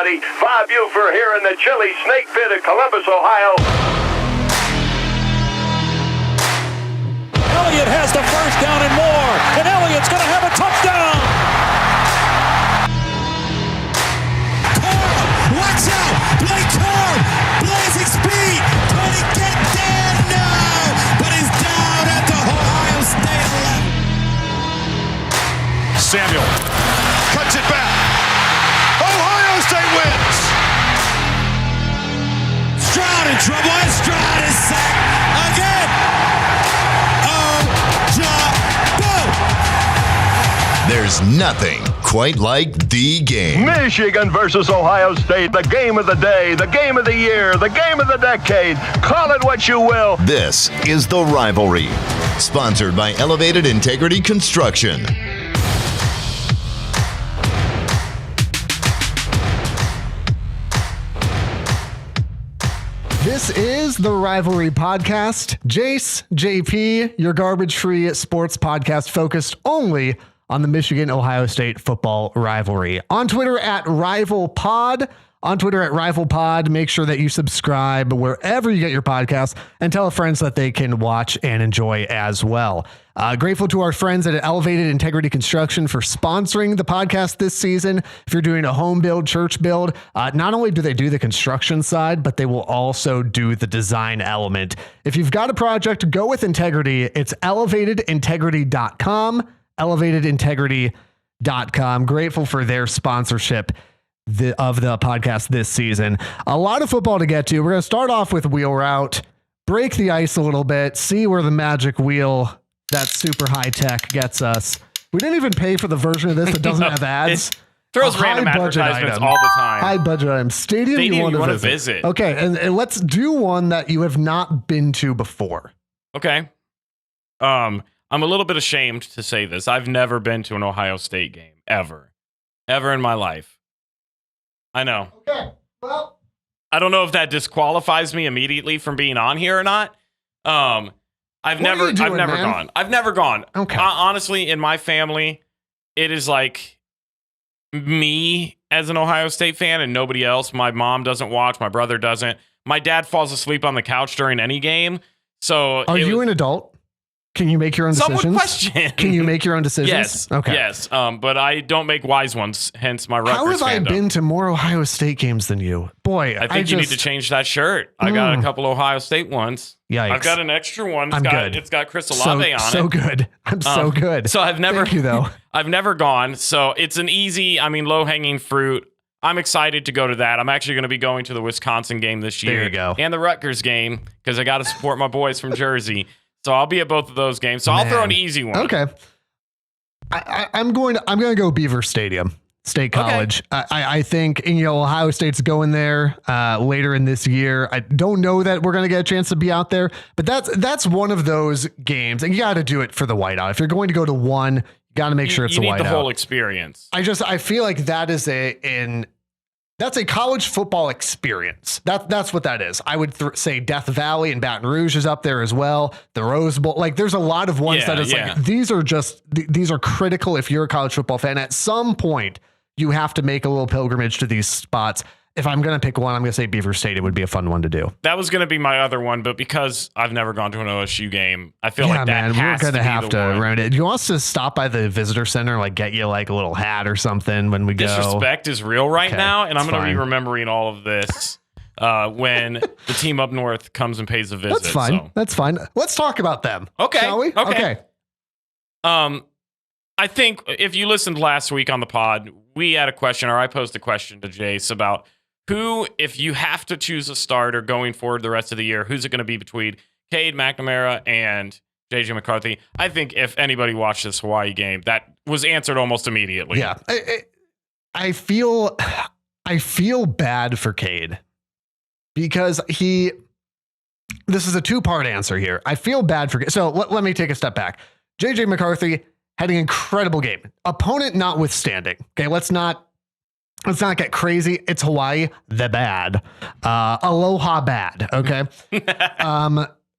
everybody. 5U for here in the chilly snake pit of Columbus, Ohio. Elliott has the first down and more, and Elliott's going to have a touchdown. Carr, watch out! Blake Carr, blazing speed. Can he get there? No, but he's down at the Ohio State 11. Samuel cuts it back. Ohio State wins. Stroud in trouble, and Stroud is sacked again. There's nothing quite like the game. Michigan versus Ohio State, the game of the day, the game of the year, the game of the decade. Call it what you will. This is The Rivalry, sponsored by Elevated Integrity Construction. This is the Rivalry Podcast. Jace, JP, your garbage-free sports podcast focused only on the Michigan-Ohio State football rivalry. On Twitter at RivalPod. On Twitter at RivalPod. Make sure that you subscribe wherever you get your podcasts and tell friends that they can watch and enjoy as well. Grateful to our friends at Elevated Integrity Construction for sponsoring the podcast this season. If you're doing a home build, church build, not only do they do the construction side, but they will also do the design element. If you've got a project, go with Integrity. It's elevatedintegrity.com. elevatedintegrity.com. Grateful for their sponsorship of the podcast this season. A lot of football to get to. We're going to start off with wheel route, break the ice a little bit, see where the magic wheel, that super high tech, gets us. We didn't even pay for the version of this that doesn't have ads. It throws random advertisements all the time. High budget item. Stadium you want to visit. Okay, and let's do one that you have not been to before. Okay. I'm a little bit ashamed to say this. I've never been to an Ohio State game, ever in my life. I know. Okay, well, I don't know if that disqualifies me immediately from being on here or not. I've never gone. I've never gone. Okay. Honestly, in my family, it is like me as an Ohio State fan and nobody else. My mom doesn't watch. My brother doesn't. My dad falls asleep on the couch during any game. So are you an adult? Can you make your own decisions? Someone question. Can you make your own decisions? Yes. Okay. Yes. But I don't make wise ones, hence my Rutgers How have I fandom. been to more Ohio State games than you? Boy, I think you need to change that shirt. I got a couple Ohio State ones. Yikes. I've got an extra one. It's got Chris Olave on it. So good. I'm so good. So I've never, Thank you, though. I've never gone. So it's an easy, low-hanging fruit. I'm excited to go to that. I'm actually going to be going to the Wisconsin game this year. There you go. And the Rutgers game because I got to support my boys from Jersey. So I'll be at both of those games. So I'll throw an easy one. Okay. I'm going to go Beaver Stadium, State College. Okay. I think Ohio State's going there later in this year. I don't know that we're going to get a chance to be out there, but that's one of those games, and you got to do it for the whiteout. If you're going to go to one, you got to make sure it's a whiteout. You need the whole experience. I feel like that is that's a college football experience. That's what that is. I would say Death Valley and Baton Rouge is up there as well. The Rose Bowl, like there's a lot of ones like these are critical if you're a college football fan. At some point, you have to make a little pilgrimage to these spots. If I'm going to pick one, I'm going to say Beaver Stadium would be a fun one to do. That was going to be my other one, but because I've never gone to an OSU game, I feel like that we're going to have to round it. Do you want us to stop by the visitor center, like get you like a little hat or something when we go? Disrespect is real right now, and I'm going to be remembering all of this when the team up north comes and pays a visit. That's fine. So. That's fine. Let's talk about them. Okay. Shall we? Okay. I think if you listened last week on the pod, we had a question, or I posed a question to Jace about who, if you have to choose a starter going forward the rest of the year, who's it going to be between Cade McNamara and JJ McCarthy? I think if anybody watched this Hawaii game, that was answered almost immediately. Yeah. I feel bad for Cade because this is a two-part answer here. I feel bad for, so let me take a step back. JJ McCarthy had an incredible game, opponent notwithstanding. Okay. Let's not get crazy. It's Hawaii, the bad, aloha bad. Okay.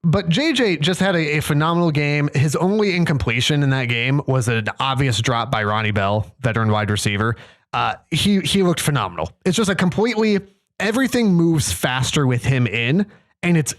But JJ just had a phenomenal game. His only incompletion in that game was an obvious drop by Ronnie Bell, veteran wide receiver. He looked phenomenal. It's just a completely, everything moves faster with him in, and it's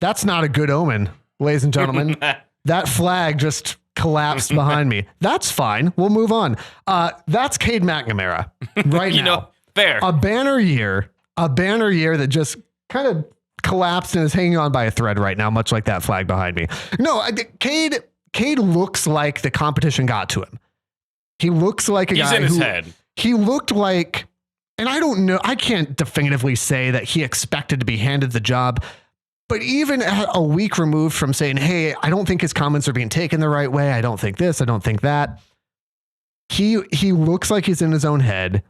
that's not a good omen, ladies and gentlemen. That flag just collapsed behind me. That's fine. We'll move on. That's Cade McNamara right now. Fair. A banner year that just kind of collapsed and is hanging on by a thread right now, much like that flag behind me. No, Cade looks like the competition got to him. He looks like a guy He's in his head. He looked like, and I don't know, I can't definitively say that he expected to be handed the job, but even a week removed from saying, hey, I don't think his comments are being taken the right way. I don't think this, I don't think that. He looks like he's in his own head.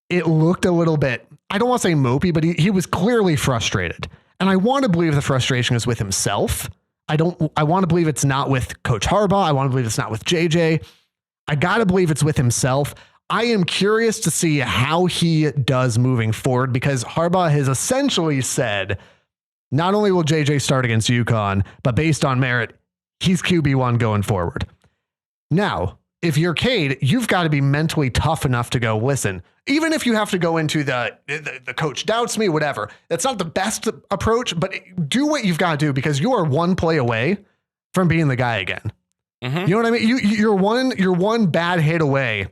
It looked a little bit, I don't want to say mopey, but he was clearly frustrated. And I want to believe the frustration is with himself. I want to believe it's not with Coach Harbaugh. I want to believe it's not with JJ. I got to believe it's with himself. I am curious to see how he does moving forward, because Harbaugh has essentially said, not only will JJ start against UConn, but based on merit, he's QB1 going forward. Now, if you're Cade, you've got to be mentally tough enough to go, listen, even if you have to go into the coach doubts me, whatever, that's not the best approach, but do what you've got to do, because you are one play away from being the guy again. Mm-hmm. You know what I mean? You're one bad hit away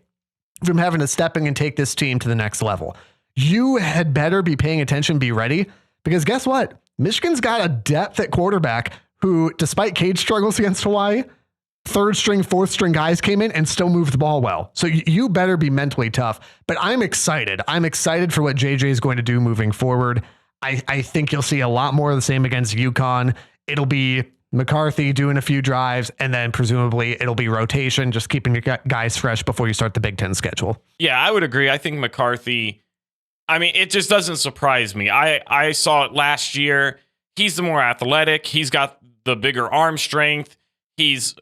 from having to step in and take this team to the next level. You had better be paying attention, be ready, because guess what? Michigan's got a depth at quarterback who, despite Cade's struggles against Hawaii, third string, fourth string guys came in and still moved the ball well. So you better be mentally tough, but I'm excited. I'm excited for what JJ is going to do moving forward. I think you'll see a lot more of the same against UConn. It'll be McCarthy doing a few drives, and then presumably it'll be rotation, just keeping your guys fresh before you start the Big Ten schedule. Yeah, I would agree. I think McCarthy, I mean, it just doesn't surprise me. I saw it last year. He's the more athletic. He's got the bigger arm strength. He's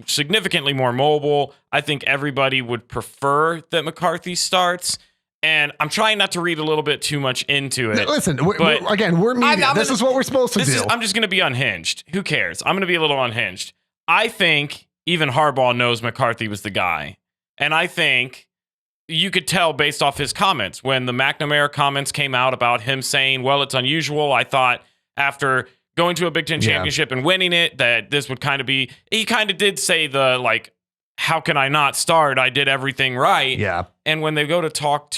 significantly more mobile. I think everybody would prefer that McCarthy starts. And I'm trying not to read a little bit too much into it. Listen, we're media. This is what we're supposed to do. I'm just going to be unhinged. Who cares? I'm going to be a little unhinged. I think even Harbaugh knows McCarthy was the guy. And I think you could tell based off his comments. When the McNamara comments came out about him saying, well, it's unusual, I thought after going to a Big Ten championship and winning it, that this would kind of be, he kind of did say the, like, how can I not start? I did everything right. Yeah. And when they go to talk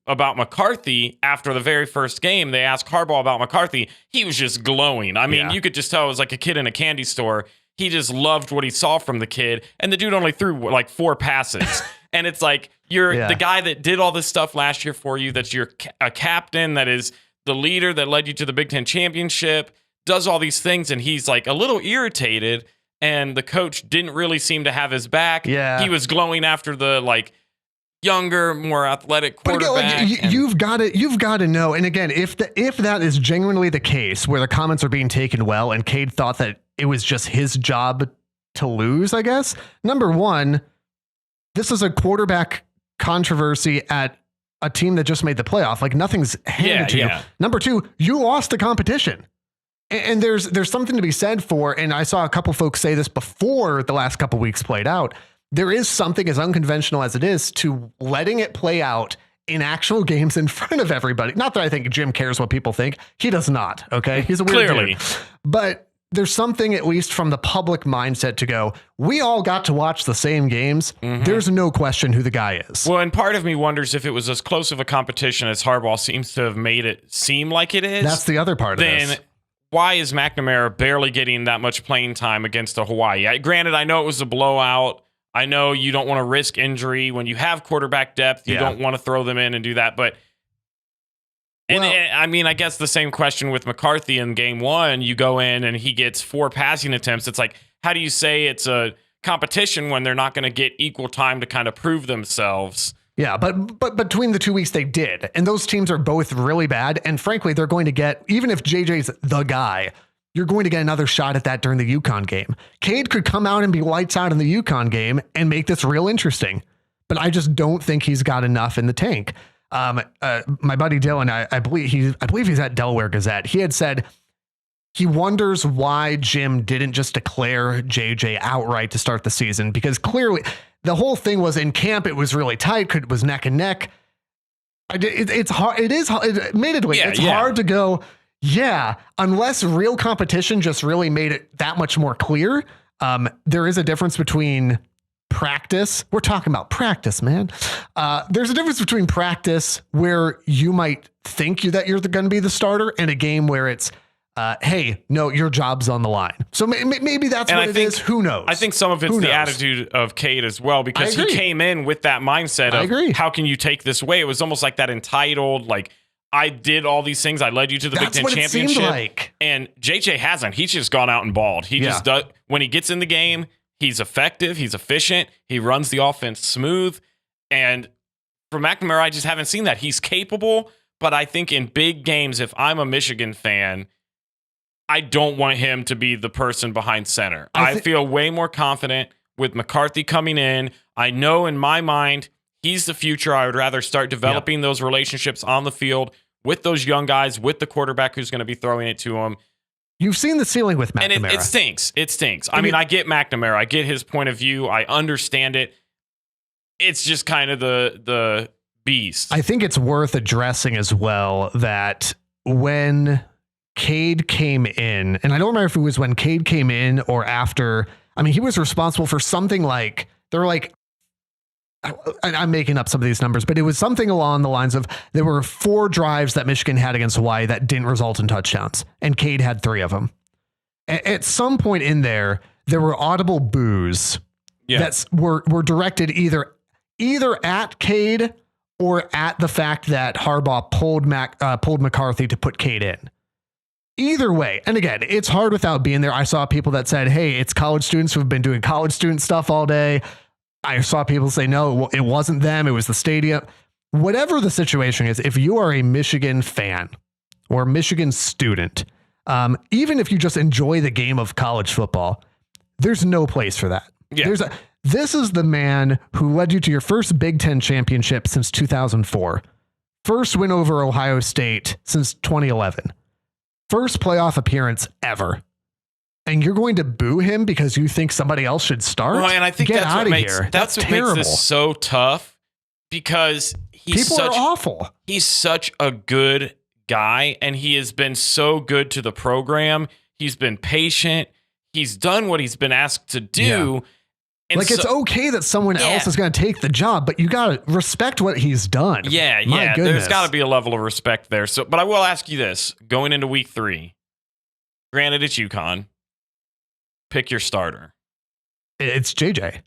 about McCarthy after the very first game, they ask Harbaugh about McCarthy. He was just glowing. I mean, you could just tell it was like a kid in a candy store. He just loved what he saw from the kid. And the dude only threw like 4 passes. And it's like, you're the guy that did all this stuff last year for you, that's a captain, that is the leader that led you to the Big Ten championship, does all these things, and he's like a little irritated, and the coach didn't really seem to have his back. Yeah. He was glowing after the like younger, more athletic quarterback. But again, you've got to know. And again, if that is genuinely the case, where the comments are being taken well, and Cade thought that it was just his job to lose, I guess. Number one, this is a quarterback controversy at a team that just made the playoff. Like, nothing's handed to you. Number two, you lost the competition. And there's something to be said for, and I saw a couple folks say this before the last couple weeks played out, there is something, as unconventional as it is, to letting it play out in actual games in front of everybody. Not that I think Jim cares what people think. He does not, okay? He's a weird dude. But there's something, at least from the public mindset, to go, we all got to watch the same games. Mm-hmm. There's no question who the guy is. Well, and part of me wonders if it was as close of a competition as Harbaugh seems to have made it seem like it is. That's the other part of this. Why is McNamara barely getting that much playing time against a Hawaii? Granted, I know it was a blowout. I know you don't want to risk injury. When you have quarterback depth, you don't want to throw them in and do that. But, and I mean, I guess the same question with McCarthy in game 1. You go in and he gets 4 passing attempts. It's like, how do you say it's a competition when they're not going to get equal time to kind of prove themselves? Yeah, but between the 2 weeks they did, and those teams are both really bad. And frankly, they're going to get, even if JJ's the guy, you're going to get another shot at that during the UConn game. Cade could come out and be lights out in the UConn game and make this real interesting, but I just don't think he's got enough in the tank. My buddy Dylan, I believe he's at Delaware Gazette. He had said he wonders why Jim didn't just declare JJ outright to start the season, because clearly the whole thing was in camp. It was really tight. It was neck and neck. It's hard. It is admittedly, it's hard to go. Yeah. Unless real competition just really made it that much more clear. There is a difference between practice. We're talking about practice, man. There's a difference between practice where you might think that you're going to be the starter and a game where it's, hey, no, your job's on the line. So maybe that's what it is. Who knows? I think some of it's the attitude of Cade as well, because he came in with that mindset of how can you take this away? It was almost like that entitled, like, I did all these things. I led you to the Big Ten championship. Seemed like. And JJ hasn't. He's just gone out and balled. He just does. When he gets in the game, he's effective. He's efficient. He runs the offense smooth. And for McNamara, I just haven't seen that. He's capable, but I think in big games, if I'm a Michigan fan, I don't want him to be the person behind center. I feel way more confident with McCarthy coming in. I know in my mind, he's the future. I would rather start developing those relationships on the field with those young guys, with the quarterback who's going to be throwing it to him. You've seen the ceiling with McNamara. And it stinks. It stinks. I mean, I get McNamara. I get his point of view. I understand it. It's just kind of the beast. I think it's worth addressing as well that when Cade came in, and I don't remember if it was when Cade came in or after, I mean, he was responsible for something like, they were like, I'm making up some of these numbers, but it was something along the lines of there were 4 drives that Michigan had against Hawaii that didn't result in touchdowns, and Cade had 3 of them. At some point in there were audible boos that were directed either at Cade or at the fact that Harbaugh pulled McCarthy to put Cade in. Either way, and again, it's hard without being there. I saw people that said, hey, it's college students who have been doing college student stuff all day. I saw people say, no, it wasn't them. It was the stadium. Whatever the situation is, if you are a Michigan fan or a Michigan student, even if you just enjoy the game of college football, there's no place for that. Yeah. This is the man who led you to your first Big Ten championship since 2004. First win over Ohio State since 2011. First playoff appearance ever. And you're going to boo him because you think somebody else should start? Well, and I think that's what makes this so tough, because people are awful. He's such a good guy, and he has been so good to the program. He's been patient. He's done what he's been asked to do. Yeah. And it's okay that someone else is going to take the job, but you got to respect what he's done. Yeah, My goodness. There's got to be a level of respect there. So, but I will ask you this, going into week 3, granted it's UConn, pick your starter. It's JJ.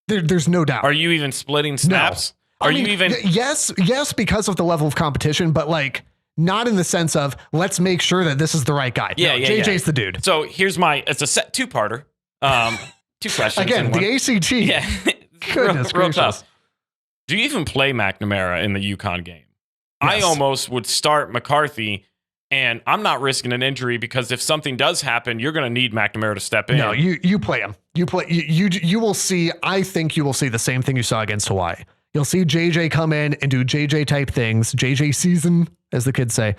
There's no doubt. Are you even splitting snaps? No. Yes, because of the level of competition, but not in the sense of let's make sure that this is the right guy. JJ's the dude. So here's it's a set 2-parter. 2 questions. Again, the ACT. Yeah. Goodness real tough. Do you even play McNamara in the UConn game? Yes. I almost would start McCarthy, and I'm not risking an injury because if something does happen, you're going to need McNamara to step in. No, you play him. You will see. I think you will see the same thing you saw against Hawaii. You'll see JJ come in and do JJ type things, JJ season, as the kids say.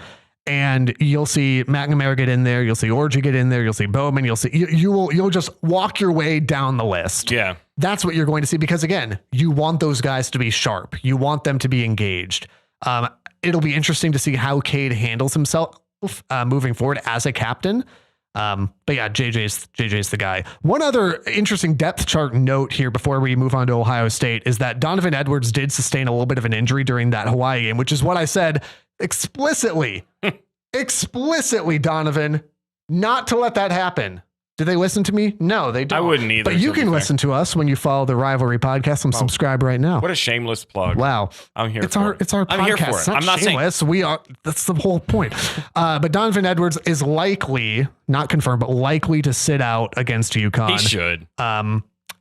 And you'll see McNamara get in there. You'll see Orji get in there. You'll see Bowman. You'll see you'll just walk your way down the list. Yeah, that's what you're going to see, because again, you want those guys to be sharp. You want them to be engaged. It'll be interesting to see how Cade handles himself moving forward as a captain. But yeah, JJ's the guy. One other interesting depth chart note here before we move on to Ohio State is that Donovan Edwards did sustain a little bit of an injury during that Hawaii game, which is what I said explicitly, Donovan, not to let that happen. Do they listen to me? No, they don't. I wouldn't either. But you can listen to us when you follow the Rivalry Podcast and subscribe right now. What a shameless plug. Wow. I'm here for it. It's our podcast. I'm here for it. It's not I'm not shameless. We are. That's the whole point. But Donovan Edwards is likely, not confirmed, but likely to sit out against UConn. He should.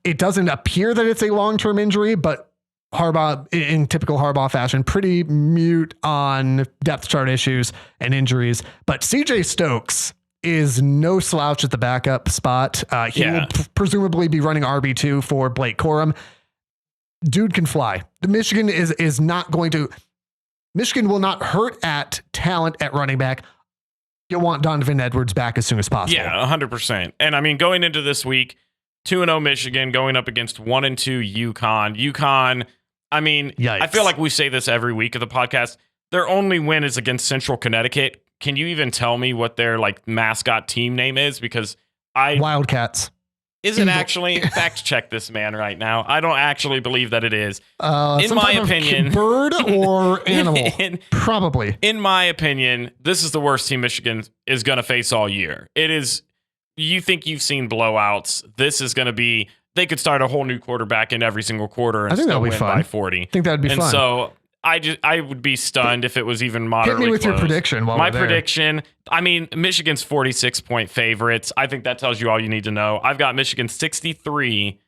It doesn't appear that it's a long-term injury, but Harbaugh, in typical Harbaugh fashion, pretty mute on depth chart issues and injuries. But CJ Stokes is no slouch at the backup spot. He will presumably be running RB2 for Blake Corum. Dude can fly. The Michigan is not going to. Michigan will not hurt at talent at running back. You'll want Donovan Edwards back as soon as possible. Yeah, 100%. And I mean, going into this week, 2-0 Michigan going up against 1-2 UConn. UConn, I mean, Yikes. I feel like we say this every week of the podcast. Their only win is against Central Connecticut. Can you even tell me what their mascot team name is? Because Wildcats. Is it actually? Fact check this man right now. I don't actually believe that it is. In my opinion, bird or animal? Probably. In my opinion, this is the worst team Michigan is going to face all year. It is. You think you've seen blowouts? This is going to be. They could start a whole new quarterback in every single quarter and still win by 40. I think that'd be fun. And so I would be stunned if it was even moderately Hit me with close. your prediction. My prediction, I mean, Michigan's 46-point favorites. I think that tells you all you need to know. I've got Michigan 63-7.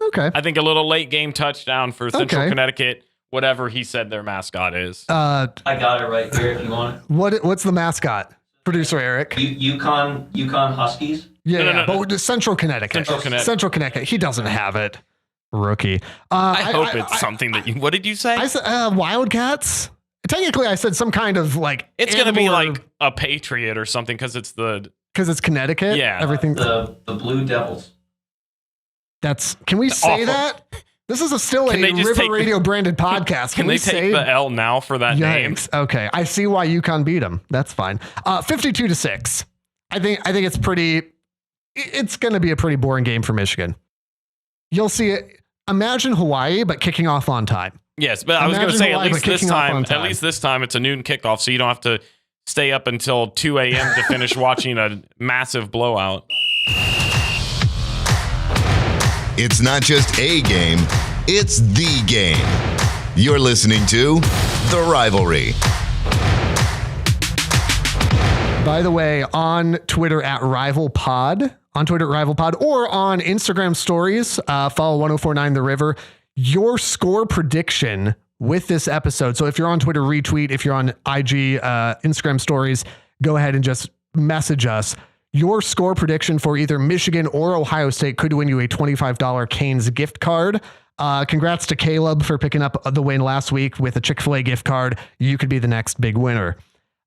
Okay. I think a little late game touchdown for Central Connecticut, whatever he said their mascot is. I got it right here if you want it. What's the mascot? Producer Eric. UConn Huskies? Yeah, but Central Connecticut. Central Connecticut. He doesn't have it. Rookie. I hope it's something that you. What did you say? I said Wildcats. Technically, I said some kind of It's going to be like a Patriot or something because it's Connecticut. Yeah, everything. The Blue Devils. Can we say awful. That? This is still a River Radio branded podcast. Can they take the L now for that name? Okay, I see why UConn beat them. That's fine. 52-6. I think it's pretty. It's going to be a pretty boring game for Michigan. You'll see it. Imagine Hawaii, but kicking off on time. Yes, but I was going to say at least this time it's a noon kickoff, so you don't have to stay up until 2 a.m. to finish watching a massive blowout. It's not just a game, it's the game. You're listening to The Rivalry. By the way, on Twitter at RivalPod, or on Instagram stories, follow 1049 The River, your score prediction with this episode. So if you're on Twitter, retweet. If you're on IG, Instagram stories, go ahead and just message us. Your score prediction for either Michigan or Ohio State could win you a $25 Cane's gift card. Congrats to Caleb for picking up the win last week with a Chick-fil-A gift card. You could be the next big winner.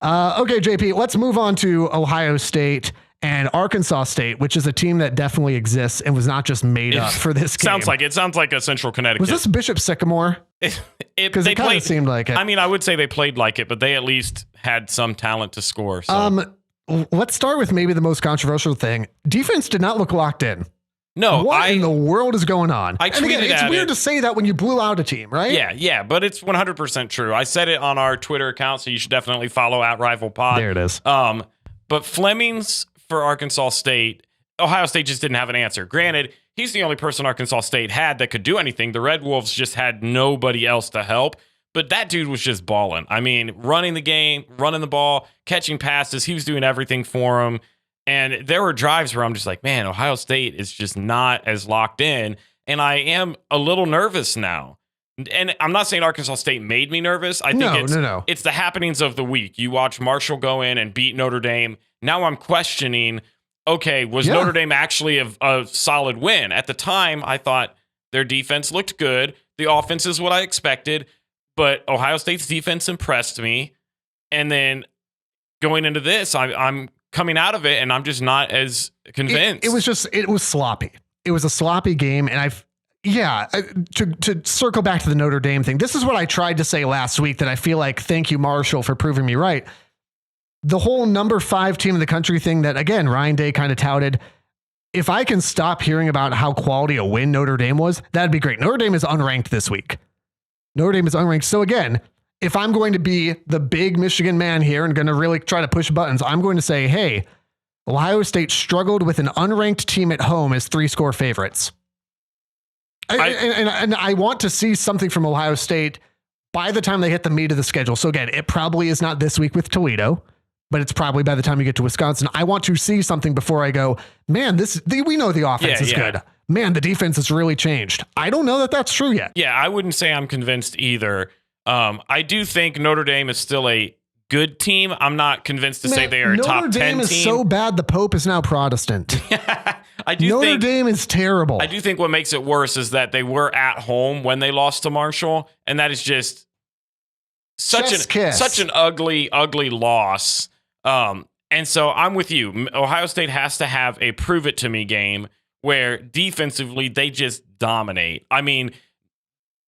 Okay, JP, let's move on to Ohio State and Arkansas State, which is a team that definitely exists and was not just made up for this game. Sounds like a Central Connecticut. Was this Bishop Sycamore? Because it kind of seemed like it. I mean, I would say they played like it, but they at least had some talent to score. So. Let's start with maybe the most controversial thing. Defense did not look locked in. No, what in the world is going on? It's weird to say that when you blew out a team, right? Yeah, but it's 100% true. I said it on our Twitter account, so you should definitely follow at RivalPod. There it is. But Fleming's for Arkansas State, Ohio State just didn't have an answer. Granted, he's the only person Arkansas State had that could do anything. The Red Wolves just had nobody else to help. But that dude was just balling. I mean, running the game, running the ball, catching passes. He was doing everything for him. And there were drives where I'm just like, man, Ohio State is just not as locked in. And I am a little nervous now. And I'm not saying Arkansas State made me nervous. I think it's the happenings of the week. You watch Marshall go in and beat Notre Dame. Now I'm questioning, okay, was Notre Dame actually a solid win? At the time, I thought their defense looked good. The offense is what I expected. But Ohio State's defense impressed me. And then going into this, I'm coming out of it, and I'm just not as convinced. It was sloppy. It was a sloppy game. And to circle back to the Notre Dame thing, this is what I tried to say last week that I feel like, thank you, Marshall, for proving me right. The whole number 5 team in the country thing that, again, Ryan Day kind of touted. If I can stop hearing about how quality a win Notre Dame was, that'd be great. Notre Dame is unranked this week. Notre Dame is unranked. So again, if I'm going to be the big Michigan man here and going to really try to push buttons, I'm going to say, hey, Ohio State struggled with an unranked team at home as 3-score favorites. And I want to see something from Ohio State by the time they hit the meat of the schedule. So again, it probably is not this week with Toledo, but it's probably by the time you get to Wisconsin. I want to see something before I go, man, we know the offense is good. Man, the defense has really changed. I don't know that that's true yet. Yeah, I wouldn't say I'm convinced either. I do think Notre Dame is still a good team. I'm not convinced to say they are a top 10 team. Notre Dame is so bad the Pope is now Protestant. Notre Dame is terrible. I do think what makes it worse is that they were at home when they lost to Marshall, and that is just such an ugly, ugly loss. And And so I'm with you. Ohio State has to have a prove it to me game where defensively they just dominate. I mean,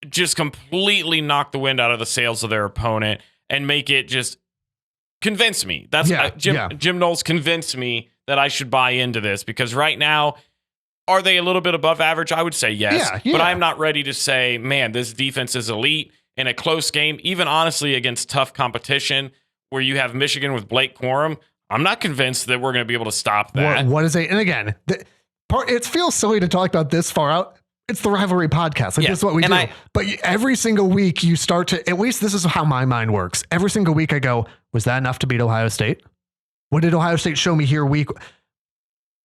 just completely knock the wind out of the sails of their opponent and make it just convince me. That's Jim Knowles convinced me that I should buy into this, because right now, are they a little bit above average? I would say yes, but I'm not ready to say, man, this defense is elite in a close game, even honestly against tough competition where you have Michigan with Blake Corum. I'm not convinced that we're going to be able to stop that. What is it? And again, it feels silly to talk about this far out. It's the rivalry podcast. Like, this is what we do. But every single week you start to, at least this is how my mind works. Every single week I go, was that enough to beat Ohio State? What did Ohio State show me here week?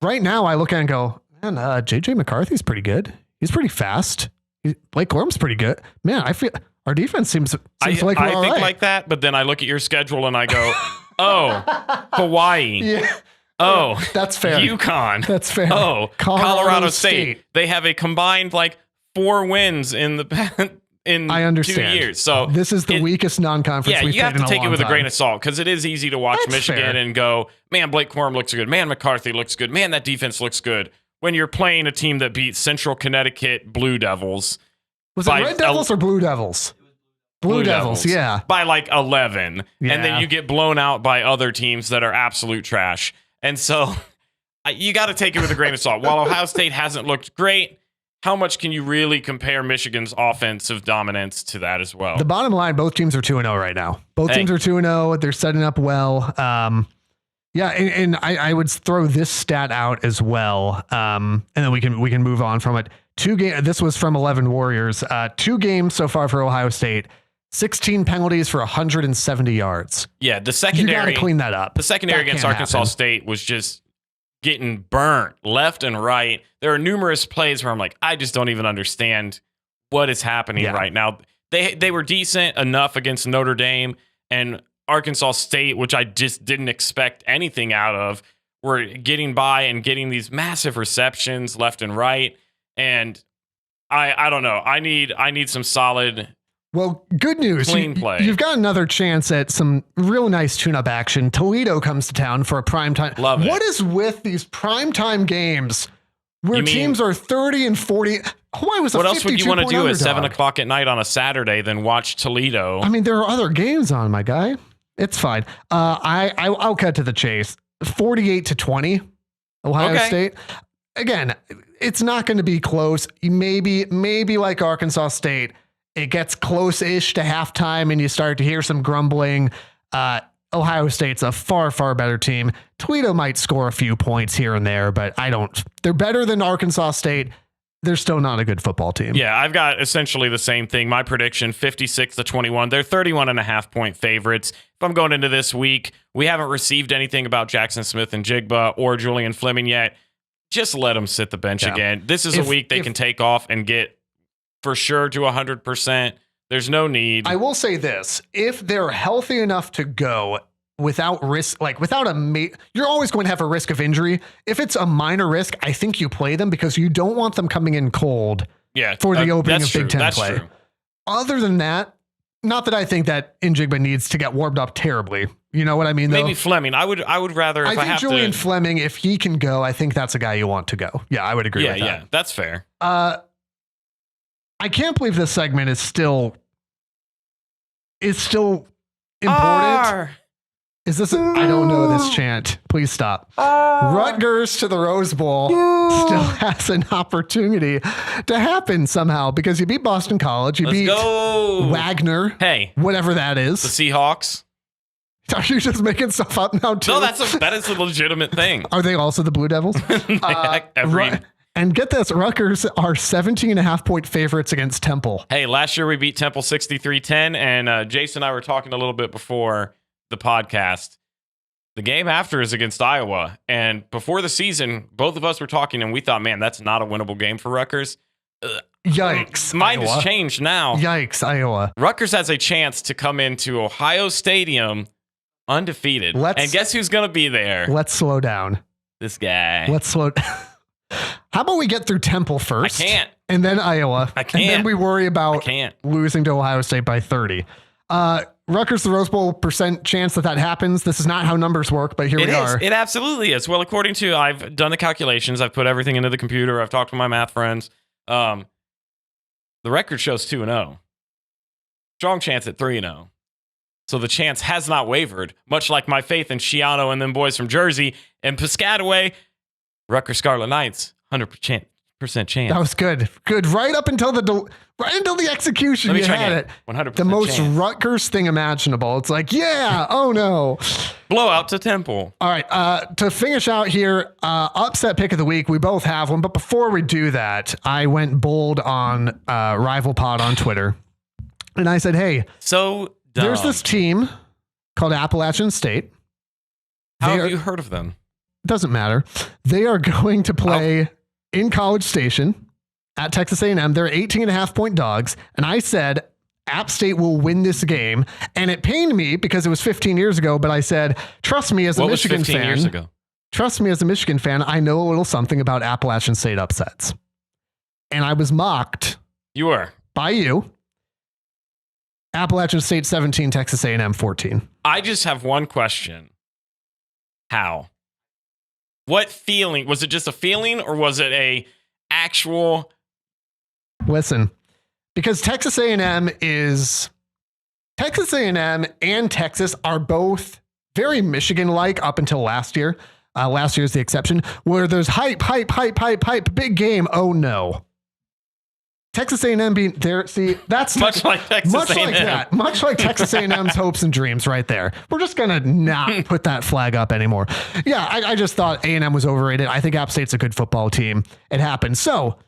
Right now I look at it and go, man, JJ McCarthy's pretty good. He's pretty fast. Blake Corum's pretty good. Man, I feel our defense seems like we're all think right. like that, but then I look at your schedule and I go, oh, Hawaii. Yeah. Oh, that's fair. UConn. That's fair. Oh, Colorado State. They have a combined 4 wins in the I understand. 2 years. So this is the weakest non-conference. Yeah, you have to take it with a grain of salt, because it is easy to watch Michigan and go, man, Blake Corum looks good. Man, McCarthy looks good. Man, that defense looks good. When you're playing a team that beat Central Connecticut Blue Devils. Was it Red Devils or Blue Devils? Blue Devils, yeah. By 11. Yeah. And then you get blown out by other teams that are absolute trash. And so you got to take it with a grain of salt. While Ohio State hasn't looked great, how much can you really compare Michigan's offensive dominance to that as well? The bottom line, both teams are 2-0 right now. Both teams are 2-0. They're setting up well. And I would throw this stat out as well. And then we can move on from it. This was from 11 Warriors. 2 games so far for Ohio State. 16 penalties for 170 yards. Yeah, the secondary. You got to clean that up. The secondary against Arkansas State was just getting burnt left and right. There are numerous plays where I'm like, I just don't even understand what is happening right now. They were decent enough against Notre Dame, and Arkansas State, which I just didn't expect anything out of, were getting by and getting these massive receptions left and right. And I don't know. I need some solid. Well, good news. Clean play. You've got another chance at some real nice tune-up action. Toledo comes to town for a primetime. Love it. What is with these primetime games where teams are 30 and 40? Hawaii was a 52-point underdog. What else would you want to do at 7 o'clock at night on a Saturday than watch Toledo? I mean, there are other games on, my guy. It's fine. I'll cut to the chase. 48-20, Ohio State. Again, it's not going to be close. Maybe like Arkansas State, it gets close-ish to halftime and you start to hear some grumbling. Ohio State's a far, far better team. Toledo might score a few points here and there, but they're better than Arkansas State. They're still not a good football team. Yeah, I've got essentially the same thing. My prediction, 56-21. They're 31.5-point favorites. If I'm going into this week, we haven't received anything about Jackson Smith and Jigba or Julian Fleming yet. Just let them sit the bench again. This is a week they can take off and get for sure to 100%. There's no need. I will say this. If they're healthy enough to go without risk, you're always going to have a risk of injury. If it's a minor risk, I think you play them because you don't want them coming in cold for the opening of Big Ten play. True. Other than that, not that I think that Njigba needs to get warmed up terribly. You know what I mean, though? Maybe Fleming. I would rather, if I have Julian Fleming, if he can go, I think that's a guy you want to go. Yeah, I would agree with that. Yeah, that's fair. I can't believe this segment is still important. Is this? I don't know this chant. Please stop. Rutgers to the Rose Bowl still has an opportunity to happen somehow because you beat Boston College. You beat Wagner. Hey, whatever that is. The Seahawks. Are you just making stuff up now too? No, that is a legitimate thing. Are they also the Blue Devils? And get this, Rutgers are 17.5-point favorites against Temple. Hey, last year we beat Temple 63-10, and Jason and I were talking a little bit before the podcast. The game after is against Iowa, and before the season, both of us were talking, and we thought, man, that's not a winnable game for Rutgers. Yikes. Mind has changed now. Yikes, Iowa. Rutgers has a chance to come into Ohio Stadium undefeated. And guess who's going to be there? Let's slow down. This guy. Let's slow down. How about we get through Temple first? I can't. And then Iowa. I can't. And then we worry about losing to Ohio State by 30. Rutgers, the Rose Bowl % chance that happens. This is not how numbers work, but here we are. It absolutely is. Well, according to, I've done the calculations. I've put everything into the computer. I've talked to my math friends. The record shows 2-0. Strong chance at 3-0. So the chance has not wavered, much like my faith in Shiano and them boys from Jersey and Piscataway. Rutgers Scarlet Knights, 100% chance. That was good. Good. Right up until the execution, you had it. 100% the most chance. Rutgers thing imaginable. It's like, yeah, oh no. Blowout to Temple. All right. To finish out here, upset pick of the week. We both have one. But before we do that, I went bold on Rival Pod on Twitter. And I said, hey, so dumb. There's this team called Appalachian State. How have you heard of them? Doesn't matter. They are going to play in College Station at Texas A&M. They're 18.5-point dogs. And I said, App State will win this game. And it pained me because it was 15 years ago, but I said, trust me as a Michigan fan. 15 years ago? Trust me as a Michigan fan, I know a little something about Appalachian State upsets. And I was mocked. You were. By you. Appalachian State 17, Texas A&M 14. I just have one question. How? What feeling? Was it just a feeling or was it a actual? Listen, because Texas A&M and Texas are both very Michigan-like up until last year. Last year's the exception, where there's hype, big game. Oh no. Texas A&M being there. See, that's much like Texas much A&M. like that. Much like Texas A&M's hopes and dreams right there. We're just going to not put that flag up anymore. Yeah, I just thought A&M was overrated. I think App State's a good football team. It happened. So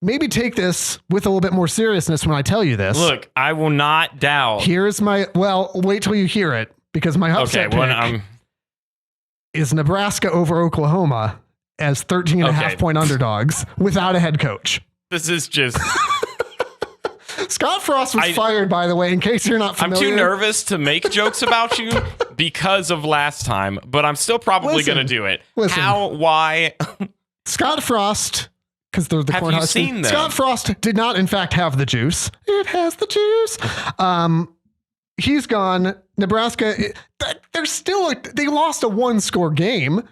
maybe take this with a little bit more seriousness when I tell you this. Look, I will not doubt. Here's my, well, wait till you hear it because my upset pick is Nebraska over Oklahoma as 13.5-point underdogs without a head coach. This is just... Scott Frost was fired, by the way, in case you're not familiar. I'm too nervous to make jokes about you because of last time, but I'm still probably going to do it. Listen. How? Why? Scott Frost, because they're the Have you seen them? Scott Frost did not, in fact, have the juice. It has the juice. He's gone. Nebraska, they lost a one-score game.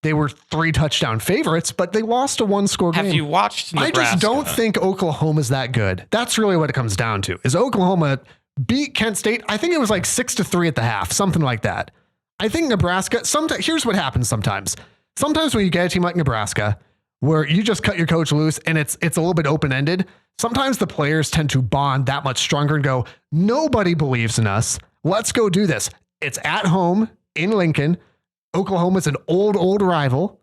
They were 3-touchdown favorites, but they lost a 1-score game. Have you watched Nebraska? I just don't think Oklahoma's that good. That's really what it comes down to. Is Oklahoma beat Kent State? I think it was like 6-3 at the half, something like that. I think Nebraska, here's what happens sometimes. Sometimes when you get a team like Nebraska, where you just cut your coach loose and it's a little bit open-ended, sometimes the players tend to bond that much stronger and go, nobody believes in us. Let's go do this. It's at home in Lincoln. Oklahoma's an old rival.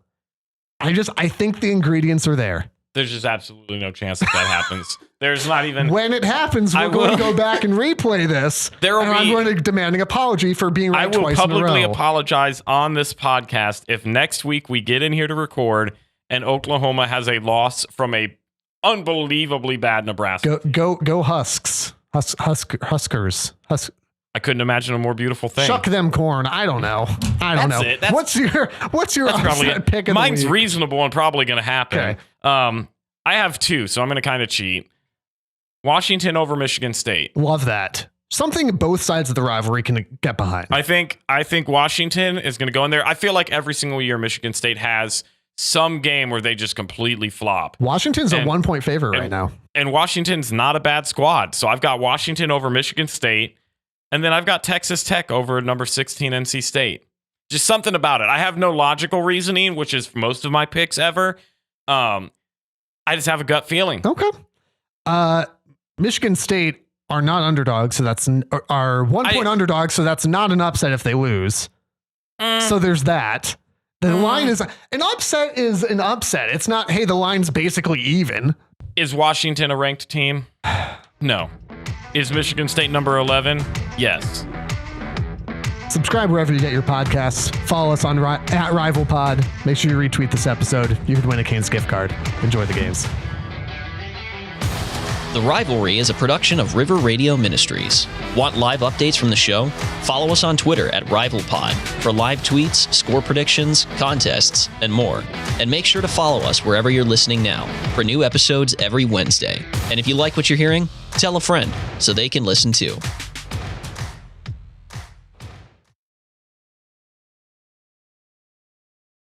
I think the ingredients are there. There's just absolutely no chance that happens. There's not even... When it happens, we're going to go back and replay this. I'm going to demand an apology for being right twice in a row. I will publicly apologize on this podcast if next week we get in here to record and Oklahoma has a loss from a unbelievably bad Nebraska. Go Husks. Huskers. I couldn't imagine a more beautiful thing. Shuck them corn. I don't know. What's your upset pick of the week? Mine's reasonable and probably going to happen. Okay. I have two, so I'm going to kind of cheat. Washington over Michigan State. Love that. Something both sides of the rivalry can get behind. I think Washington is going to go in there. I feel like every single year Michigan State has some game where they just completely flop. Washington's a 1-point favorite right now. And Washington's not a bad squad. So I've got Washington over Michigan State. And then I've got Texas Tech over number 16 NC State. Just something about it. I have no logical reasoning, which is most of my picks ever. I just have a gut feeling. Okay. Michigan State are not underdogs, so that's are 1-point underdogs, so that's not an upset if they lose. So there's that. The line is an upset is an upset. It's not, hey, the line's basically even. Is Washington a ranked team? No. Is Michigan State number 11? Yes. Subscribe wherever you get your podcasts. Follow us on at Rival Pod. Make sure you retweet this episode. You could win a Canes gift card. Enjoy the games. The Rivalry is a production of River Radio Ministries. Want live updates from the show? Follow us on Twitter at RivalPod for live tweets, score predictions, contests, and more. And make sure to follow us wherever you're listening now for new episodes every Wednesday. And if you like what you're hearing, tell a friend so they can listen too.